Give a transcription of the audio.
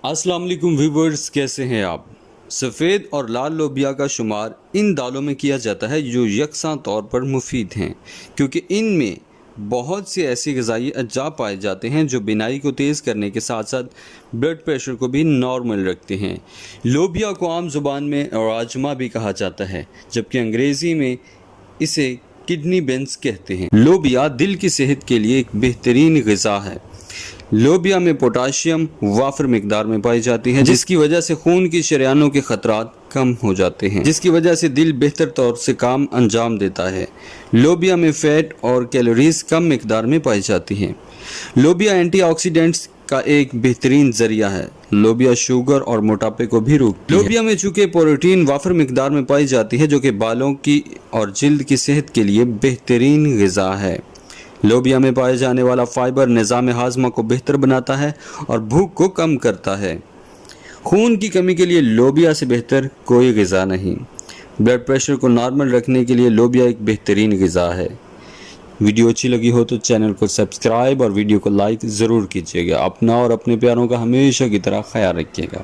अस्सलाम वालेकुम व्यूवर्स, कैसे हैं आप। सफ़ेद और लाल लोबिया का शुमार इन दालों में किया जाता है जो यकसां तौर पर मुफीद हैं, क्योंकि इनमें बहुत से ऐसे ग़िज़ाई अज्जा पाए जाते हैं जो बीनाई को तेज़ करने के साथ साथ ब्लड प्रेशर को भी नॉर्मल रखते हैं। लोबिया को आम ज़ुबान में राजमा भी कहा जाता है, जबकि अंग्रेज़ी में इसे किडनी बीन्स कहते हैं। लोबिया दिल की सेहत के लिए एक बेहतरीन ग़िज़ा है। लोबिया में पोटाशियम वाफर मिकदार में पाई जाती है, जिसकी वजह से खून की शरियानों के खतरात कम हो जाते हैं, जिसकी वजह से दिल बेहतर तौर से काम अंजाम देता है। लोबिया में फैट और कैलोरीज कम मिकदार में पाई जाती हैं। लोबिया एंटीऑक्सीडेंट्स का एक बेहतरीन जरिया है। लोबिया शुगर और मोटापे को भी रोकती है। लोबिया में चूंकि प्रोटीन वाफर मिकदार में पाई जाती है, जो कि बालों की और जिल्द की सेहत के लिए बेहतरीन ग़िज़ा है। लोबिया में पाए जाने वाला फाइबर निज़ाम हाज़मा को बेहतर बनाता है और भूख को कम करता है। खून की कमी के लिए लोबिया से बेहतर कोई ग़िज़ा नहीं। ब्लड प्रेशर को नॉर्मल रखने के लिए लोबिया एक बेहतरीन ग़िज़ा है। वीडियो अच्छी लगी हो तो चैनल को सब्सक्राइब और वीडियो को लाइक ज़रूर कीजिएगा। अपना और अपने प्यारों का हमेशा की तरह ख्याल रखिएगा।